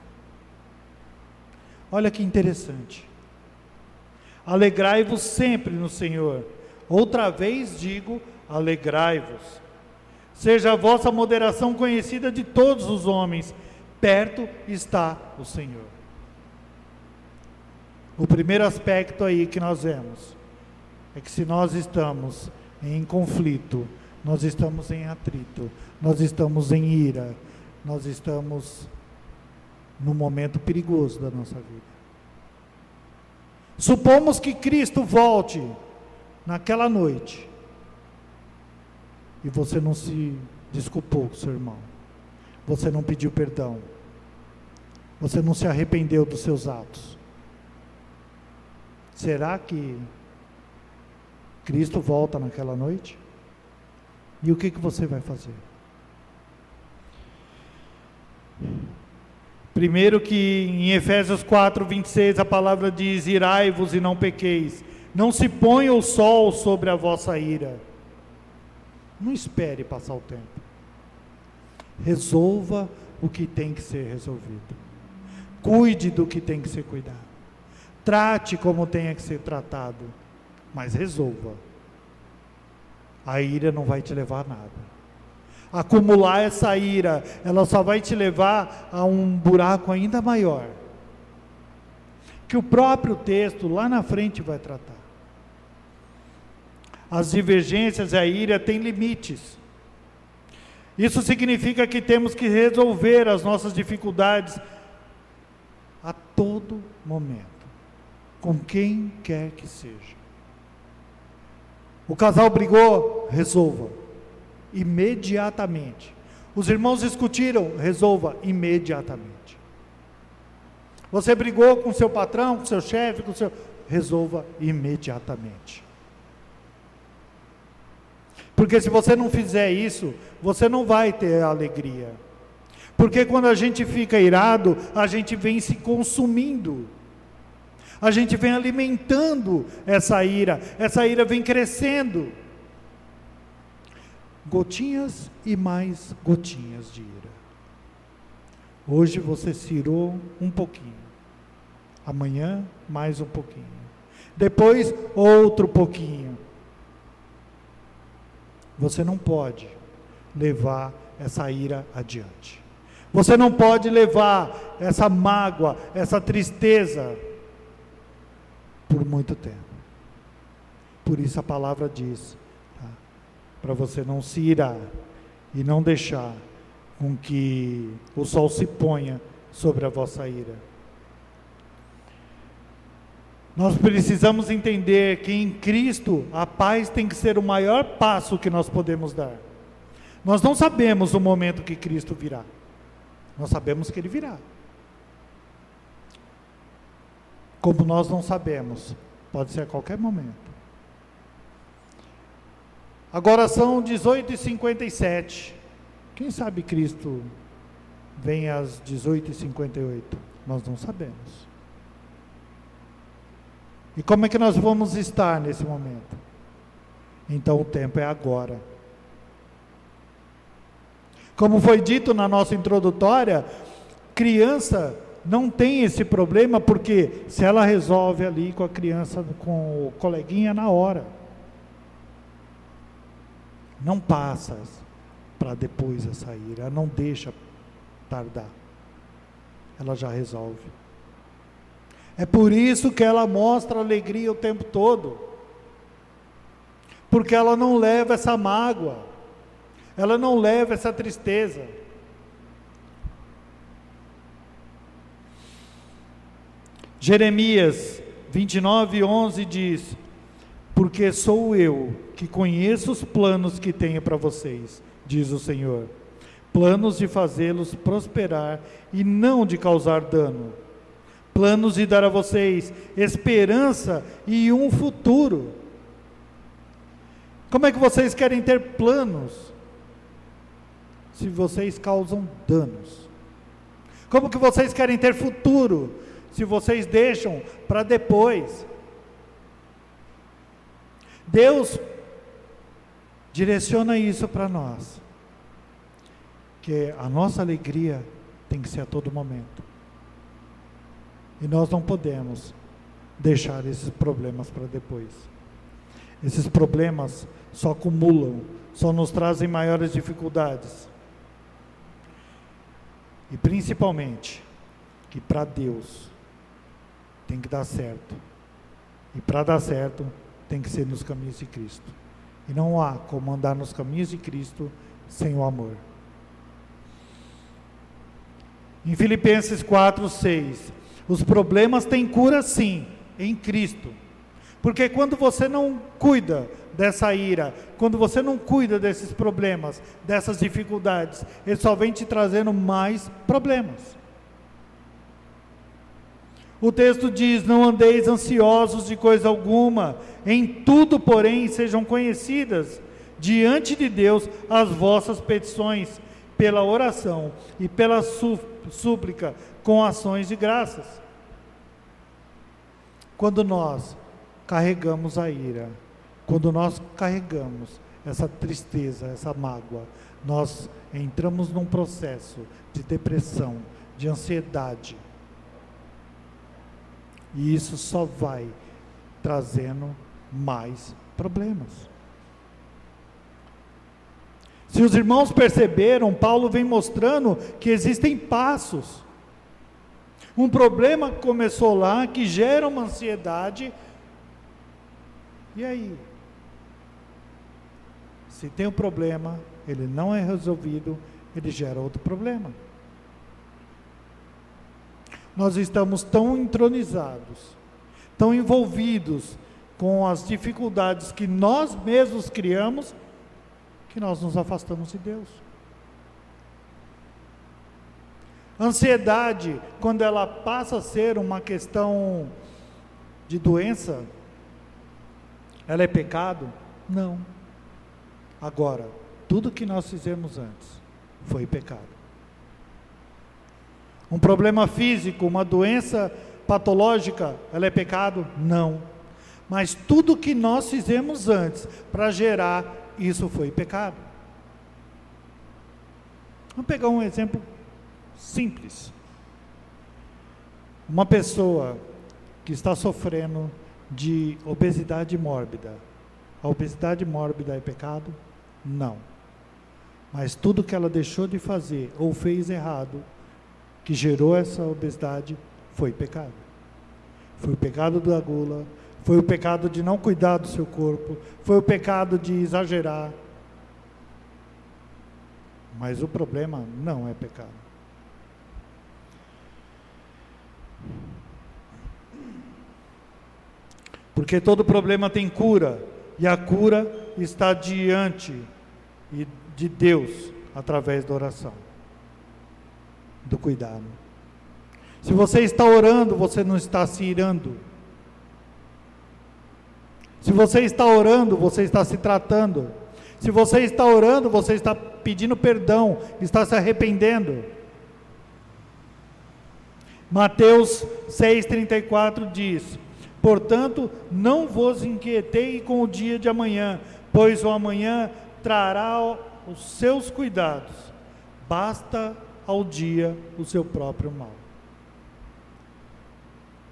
Olha que interessante. Alegrai-vos sempre no Senhor. Outra vez digo, alegrai-vos. Seja a vossa moderação conhecida de todos os homens. Perto está o Senhor. O primeiro aspecto aí que nós vemos é que se nós estamos em conflito, nós estamos em atrito, nós estamos em ira, nós estamos num momento perigoso da nossa vida. Supomos que Cristo volte naquela noite e você não se desculpou com seu irmão, você não pediu perdão, você não se arrependeu dos seus atos. Será que Cristo volta naquela noite? E o que você vai fazer? Primeiro que em Efésios 4, 26 a palavra diz, irai-vos e não pequeis, não se ponha o sol sobre a vossa ira. Não espere passar o tempo. Resolva o que tem que ser resolvido. Cuide do que tem que ser cuidado. Trate como tenha que ser tratado, mas resolva. A ira não vai te levar a nada. Acumular essa ira, ela só vai te levar a um buraco ainda maior, que o próprio texto lá na frente vai tratar. As divergências e a ira têm limites. Isso significa que temos que resolver as nossas dificuldades a todo momento, com quem quer que seja. O casal brigou, resolva, imediatamente. Os irmãos discutiram, resolva imediatamente. Você brigou com seu patrão, com seu chefe, resolva imediatamente. Porque se você não fizer isso, você não vai ter alegria. Porque quando a gente fica irado, a gente vem se consumindo. A gente vem alimentando essa ira vem crescendo. Gotinhas e mais gotinhas de ira. Hoje você se irou um pouquinho. Amanhã, mais um pouquinho. Depois, outro pouquinho. Você não pode levar essa ira adiante. Você não pode levar essa mágoa, essa tristeza por muito tempo. Por isso a palavra diz, tá? Para você não se irar e não deixar com que o sol se ponha sobre a vossa ira. Nós precisamos entender que em Cristo a paz tem que ser o maior passo que nós podemos dar. Nós não sabemos o momento que Cristo virá. Nós sabemos que Ele virá. Como nós não sabemos, pode ser a qualquer momento. Agora são 18h57. Quem sabe Cristo vem às 18h58? Nós não sabemos. E como é que nós vamos estar nesse momento? Então o tempo é agora. Como foi dito na nossa introdutória, criança não tem esse problema, porque se ela resolve ali com a criança, com o coleguinha na hora, não passa para depois a sair, ela não deixa tardar, ela já resolve. É por isso que ela mostra alegria o tempo todo, porque ela não leva essa mágoa, ela não leva essa tristeza. Jeremias 29:11 diz: porque sou eu que conheço os planos que tenho para vocês, diz o Senhor, planos de fazê-los prosperar e não de causar dano, planos de dar a vocês esperança e um futuro. Como é que vocês querem ter planos se vocês causam danos? Como que vocês querem ter futuro se vocês deixam para depois? Deus direciona isso para nós, que a nossa alegria tem que ser a todo momento, e nós não podemos deixar esses problemas para depois. Esses problemas só acumulam, só nos trazem maiores dificuldades, e principalmente que para Deus tem que dar certo, e para dar certo tem que ser nos caminhos de Cristo, e não há como andar nos caminhos de Cristo sem o amor. Em Filipenses 4:6, os problemas têm cura sim, em Cristo, porque quando você não cuida dessa ira, quando você não cuida desses problemas, dessas dificuldades, ele só vem te trazendo mais problemas. O texto diz: não andeis ansiosos de coisa alguma, em tudo, porém, sejam conhecidas diante de Deus as vossas petições, pela oração e pela súplica, com ações de graças. Quando nós carregamos a ira, quando nós carregamos essa tristeza, essa mágoa, nós entramos num processo de depressão, de ansiedade, e isso só vai trazendo mais problemas. Se os irmãos perceberam, Paulo vem mostrando que existem passos. Um problema começou lá, que gera uma ansiedade, e aí? Se tem um problema, ele não é resolvido, ele gera outro problema. Nós estamos tão entronizados, tão envolvidos com as dificuldades que nós mesmos criamos, que nós nos afastamos de Deus. Ansiedade, quando ela passa a ser uma questão de doença, ela é pecado? Não. Agora, tudo que nós fizemos antes foi pecado. Um problema físico, uma doença patológica, ela é pecado? Não. Mas tudo que nós fizemos antes para gerar, isso foi pecado. Vamos pegar um exemplo simples. Uma pessoa que está sofrendo de obesidade mórbida. A obesidade mórbida é pecado? Não. Mas tudo que ela deixou de fazer ou fez errado, que gerou essa obesidade, foi pecado. Foi o pecado da gula, foi o pecado de não cuidar do seu corpo, foi o pecado de exagerar. Mas o problema não é pecado. Porque todo problema tem cura, e a cura está diante de Deus, através da oração, do cuidado. Se você está orando, você não está se irando. Se você está orando, você está se tratando. Se você está orando, você está pedindo perdão, está se arrependendo. Mateus 6,34 diz: portanto, não vos inquietei com o dia de amanhã, pois o amanhã trará os seus cuidados. Basta ao dia o seu próprio mal.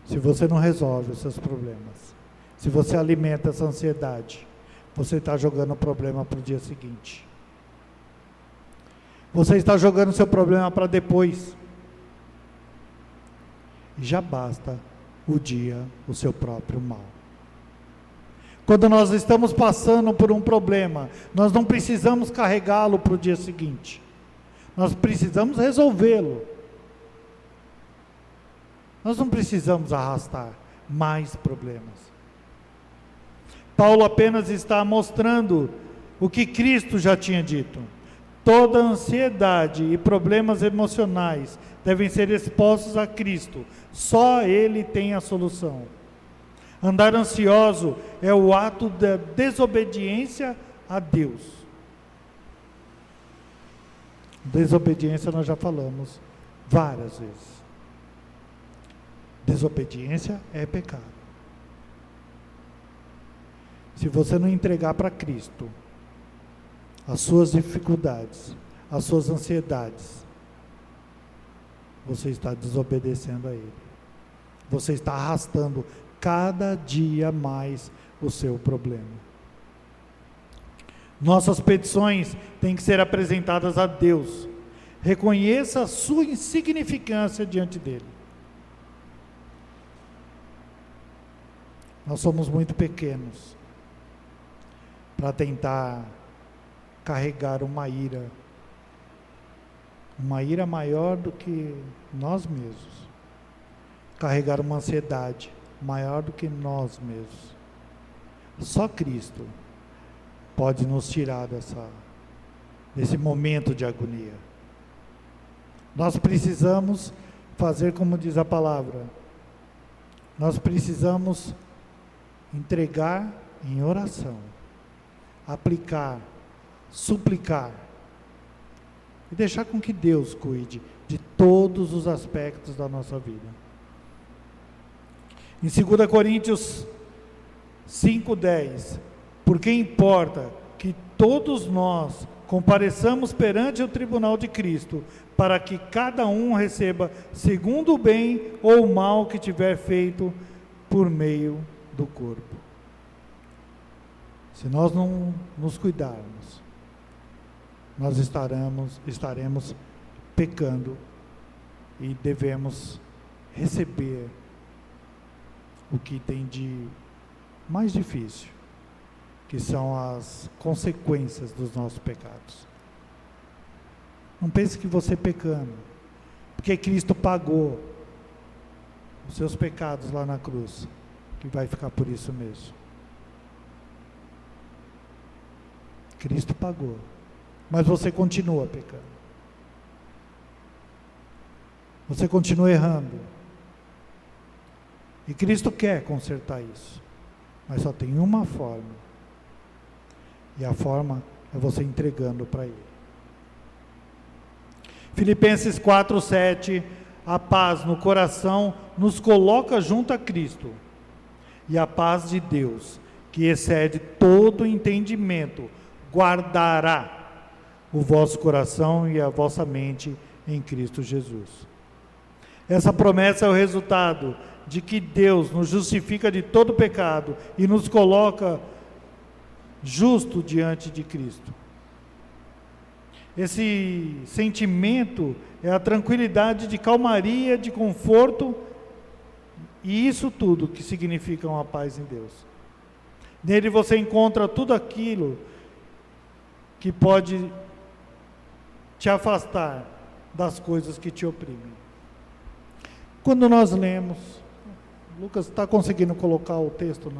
Se você não resolve os seus problemas, se você alimenta essa ansiedade, você está jogando o problema para o dia seguinte. Você está jogando o seu problema para depois. E já basta o dia o seu próprio mal. Quando nós estamos passando por um problema, nós não precisamos carregá-lo para o dia seguinte. Nós precisamos resolvê-lo. Nós não precisamos arrastar mais problemas. Paulo apenas está mostrando o que Cristo já tinha dito. Toda ansiedade e problemas emocionais devem ser expostos a Cristo. Só Ele tem a solução. Andar ansioso é o ato da desobediência a Deus. Desobediência nós já falamos várias vezes. Desobediência é pecado. Se você não entregar para Cristo as suas dificuldades, as suas ansiedades, você está desobedecendo a Ele. Você está arrastando cada dia mais o seu problema. Nossas petições têm que ser apresentadas a Deus. Reconheça a sua insignificância diante dele. Nós somos muito pequenos para tentar carregar uma ira maior do que nós mesmos, carregar uma ansiedade maior do que nós mesmos. Só Cristo pode nos tirar desse momento de agonia. Nós precisamos fazer como diz a palavra, nós precisamos entregar em oração, aplicar, suplicar e deixar com que Deus cuide de todos os aspectos da nossa vida. Em 2 Coríntios 5:10, porque importa que todos nós compareçamos perante o tribunal de Cristo, para que cada um receba segundo o bem ou o mal que tiver feito por meio do corpo. Se nós não nos cuidarmos, nós estaremos pecando e devemos receber o que tem de mais difícil, que são as consequências dos nossos pecados. Não pense que você pecando, porque Cristo pagou os seus pecados lá na cruz, que vai ficar por isso mesmo. Cristo pagou, mas você continua pecando. Você continua errando. E Cristo quer consertar isso, mas só tem uma forma. E a forma é você entregando para Ele. Filipenses 4:7, a paz no coração nos coloca junto a Cristo. E a paz de Deus, que excede todo entendimento, guardará o vosso coração e a vossa mente em Cristo Jesus. Essa promessa é o resultado de que Deus nos justifica de todo pecado e nos coloca justo diante de Cristo. Esse sentimento é a tranquilidade de calmaria, de conforto, e isso tudo que significa uma paz em Deus. Nele você encontra tudo aquilo que pode te afastar das coisas que te oprimem. Quando nós lemos, Lucas está conseguindo colocar o texto?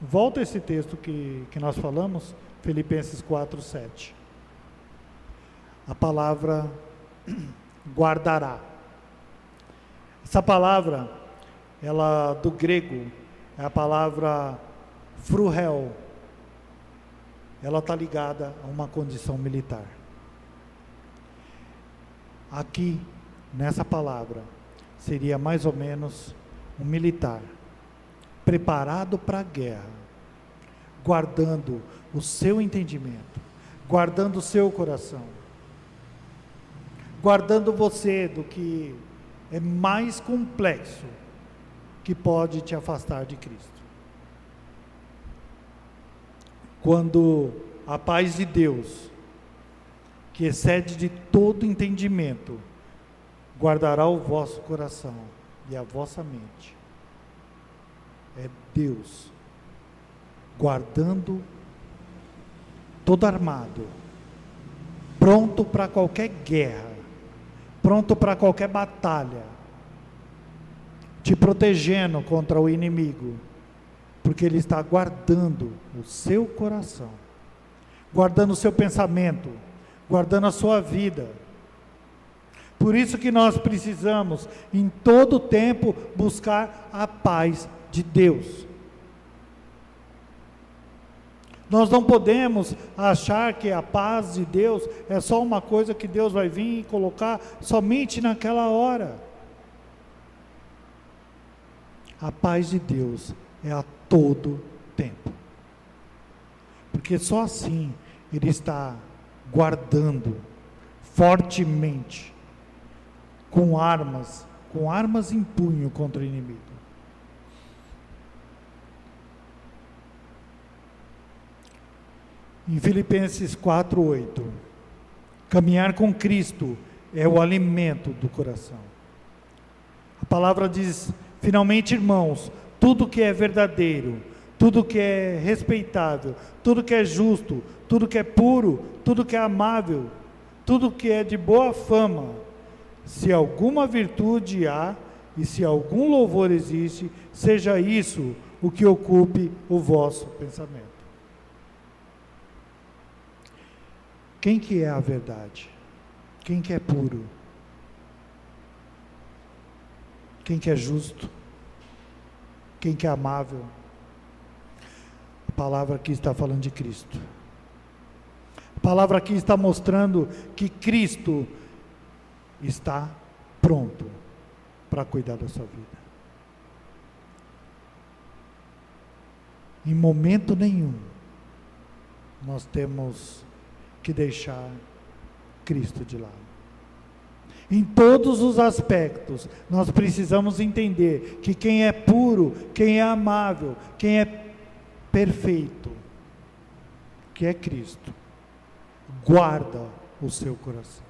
Volta esse texto que nós falamos, Filipenses 4:7. A palavra guardará. Essa palavra, ela do grego, é a palavra fruhel. Ela está ligada a uma condição militar. Aqui, nessa palavra, seria mais ou menos um militar, preparado para a guerra, guardando o seu entendimento, guardando o seu coração. guardando você do que é mais complexo que pode te afastar de Cristo. Quando a paz de Deus, que excede de todo entendimento, guardará o vosso coração e a vossa mente. É Deus guardando, todo armado, pronto para qualquer guerra, pronto para qualquer batalha, te protegendo contra o inimigo, porque Ele está guardando o seu coração, guardando o seu pensamento, guardando a sua vida. Por isso que nós precisamos, em todo tempo, buscar a paz de Deus. Nós não podemos achar que a paz de Deus é só uma coisa que Deus vai vir e colocar somente naquela hora. A paz de Deus é a todo tempo. Porque só assim Ele está guardando fortemente, com armas em punho contra o inimigo. Em Filipenses 4:8, caminhar com Cristo é o alimento do coração. A palavra diz: finalmente, irmãos, tudo que é verdadeiro, tudo que é respeitável, tudo que é justo, tudo que é puro, tudo que é amável, tudo que é de boa fama, se alguma virtude há e se algum louvor existe, seja isso o que ocupe o vosso pensamento. Quem que é a verdade? Quem que é puro? Quem que é justo? Quem que é amável? A palavra aqui está falando de Cristo. A palavra aqui está mostrando que Cristo está pronto para cuidar da sua vida. Em momento nenhum nós temos que deixar Cristo de lado. Em todos os aspectos, nós precisamos entender que quem é puro, quem é amável, quem é perfeito, que é Cristo, guarda o seu coração,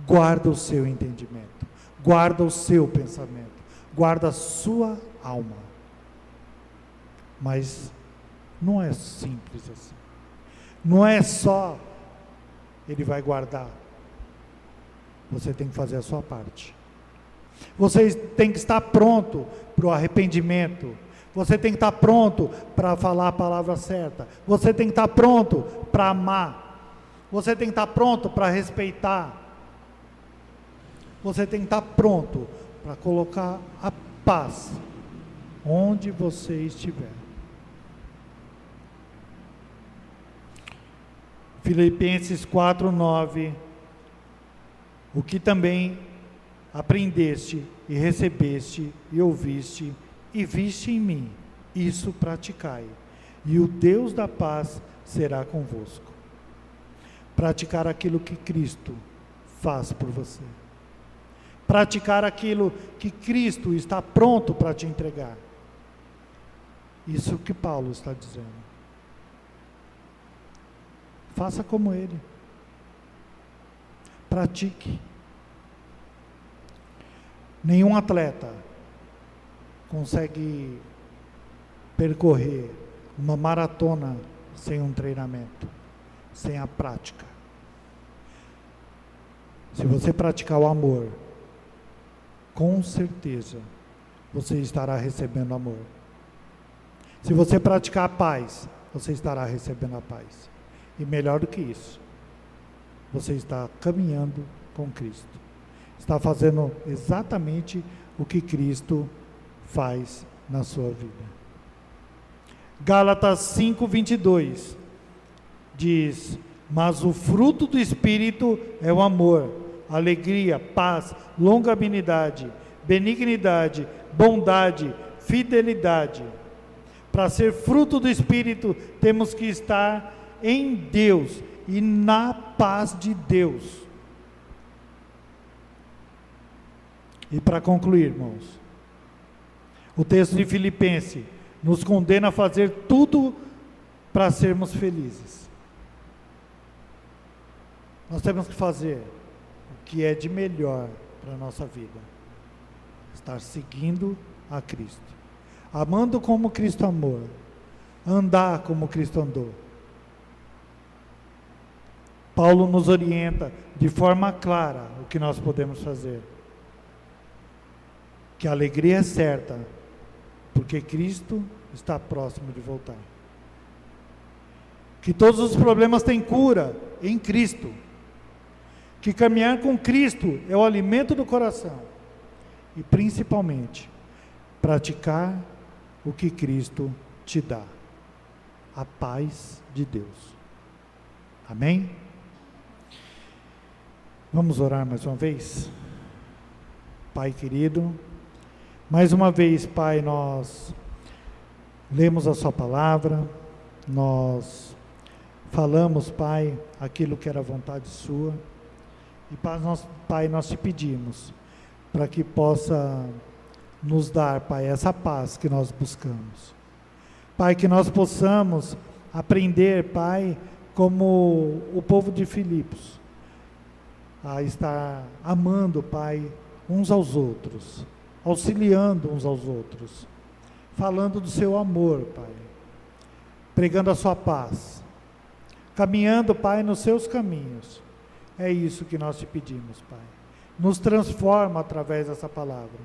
guarda o seu entendimento, guarda o seu pensamento, guarda a sua alma. Mas não é simples assim. Não é só Ele vai guardar. Você tem que fazer a sua parte. Você tem que estar pronto para o arrependimento. Você tem que estar pronto para falar a palavra certa. Você tem que estar pronto para amar. Você tem que estar pronto para respeitar. Você tem que estar pronto para colocar a paz onde você estiver. Filipenses 4:9, o que também aprendeste e recebeste e ouviste e viste em mim, isso praticai, e o Deus da paz será convosco. Praticar aquilo que Cristo faz por você. Praticar aquilo que Cristo está pronto para te entregar. Isso que Paulo está dizendo. Faça como Ele. Pratique. Nenhum atleta consegue percorrer uma maratona sem um treinamento, sem a prática. Se você praticar o amor, com certeza você estará recebendo amor. Se você praticar a paz, você estará recebendo a paz. E melhor do que isso, você está caminhando com Cristo. Está fazendo exatamente o que Cristo faz na sua vida. Gálatas 5:22 diz: mas o fruto do Espírito é o amor, alegria, paz, longanimidade, benignidade, bondade, fidelidade. Para ser fruto do Espírito, temos que estar em Deus e na paz de Deus. E para concluir, irmãos, o texto de Filipenses nos condena a fazer tudo para sermos felizes. Nós temos que fazer o que é de melhor para a nossa vida. Estar seguindo a Cristo. Amando como Cristo amou. Andar como Cristo andou. Paulo nos orienta de forma clara o que nós podemos fazer. Que a alegria é certa, porque Cristo está próximo de voltar. Que todos os problemas têm cura em Cristo. Que caminhar com Cristo é o alimento do coração. E principalmente, praticar o que Cristo te dá. A paz de Deus. Amém? Vamos orar mais uma vez? Pai querido, mais uma vez, Pai, nós lemos a sua palavra, nós falamos, Pai, aquilo que era vontade sua, e Pai, nós te pedimos, para que possa nos dar, Pai, essa paz que nós buscamos. Pai, que nós possamos aprender, Pai, como o povo de Filipos, a estar amando, Pai, uns aos outros, auxiliando uns aos outros, falando do seu amor, Pai, pregando a sua paz, caminhando, Pai, nos seus caminhos. É isso que nós te pedimos, Pai. Nos transforma através dessa palavra.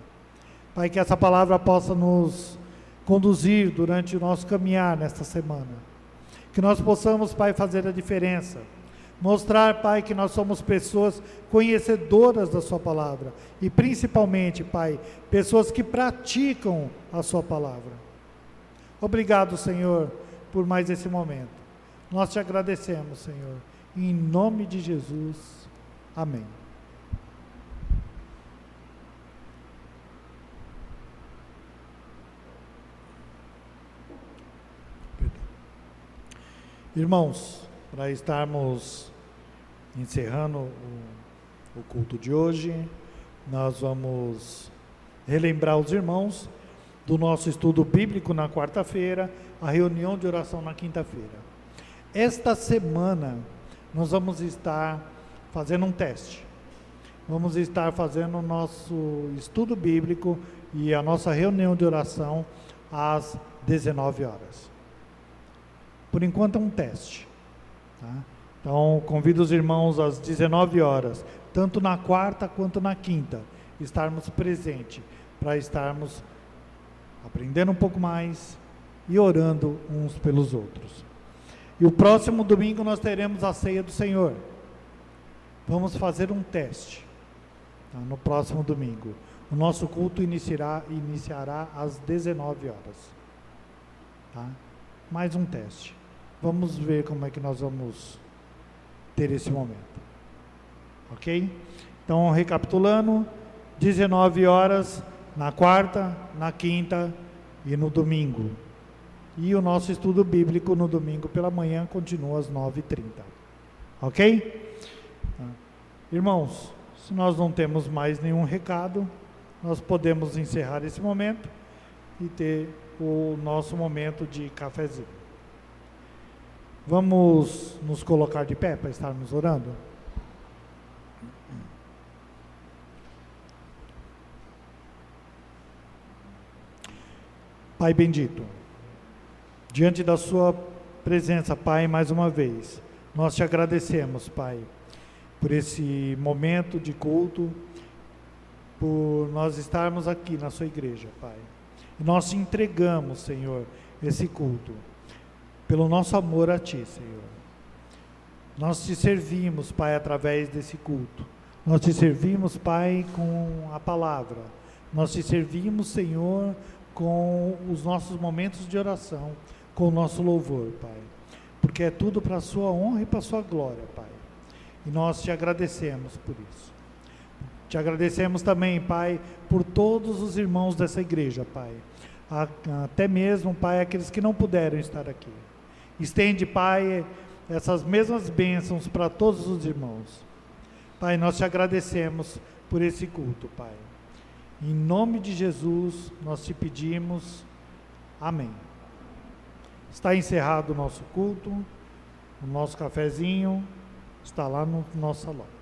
Pai, que essa palavra possa nos conduzir durante o nosso caminhar nesta semana. Que nós possamos, Pai, fazer a diferença. Mostrar, Pai, que nós somos pessoas conhecedoras da sua palavra. E principalmente, Pai, pessoas que praticam a sua palavra. Obrigado, Senhor, por mais esse momento. Nós te agradecemos, Senhor. Em nome de Jesus. Amém. Irmãos, para estarmos encerrando o culto de hoje, nós vamos relembrar os irmãos do nosso estudo bíblico na quarta-feira, a reunião de oração na quinta-feira. Esta semana, nós vamos estar fazendo um teste. Vamos estar fazendo o nosso estudo bíblico e a nossa reunião de oração às 19 horas. Por enquanto é um teste. Tá? Então, convido os irmãos às 19 horas, tanto na quarta quanto na quinta, estarmos presentes, para estarmos aprendendo um pouco mais e orando uns pelos outros. E o próximo domingo nós teremos a ceia do Senhor. Vamos fazer um teste, tá? No próximo domingo. O nosso culto iniciará às 19 horas. Tá? Mais um teste. Vamos ver como é que nós vamos ter esse momento. Ok? Então, recapitulando, 19 horas na quarta, na quinta e no domingo. E o nosso estudo bíblico no domingo pela manhã continua às 9h30. Ok? Irmãos, se nós não temos mais nenhum recado, nós podemos encerrar esse momento e ter o nosso momento de cafezinho. Vamos nos colocar de pé para estarmos orando? Pai bendito, diante da sua presença, Pai, mais uma vez, nós te agradecemos, Pai, por esse momento de culto, por nós estarmos aqui na sua igreja, Pai. E nós te entregamos, Senhor, esse culto, pelo nosso amor a Ti, Senhor. Nós te servimos, Pai, através desse culto. Nós te servimos, Pai, com a palavra. Nós te servimos, Senhor, com os nossos momentos de oração, com o nosso louvor, Pai. Porque é tudo para a sua honra e para a sua glória, Pai. E nós te agradecemos por isso. Te agradecemos também, Pai, por todos os irmãos dessa igreja, Pai. Até mesmo, Pai, aqueles que não puderam estar aqui. Estende, Pai, essas mesmas bênçãos para todos os irmãos. Pai, nós te agradecemos por esse culto, Pai. Em nome de Jesus, nós te pedimos. Amém. Está encerrado o nosso culto, o nosso cafezinho está lá no nosso salão.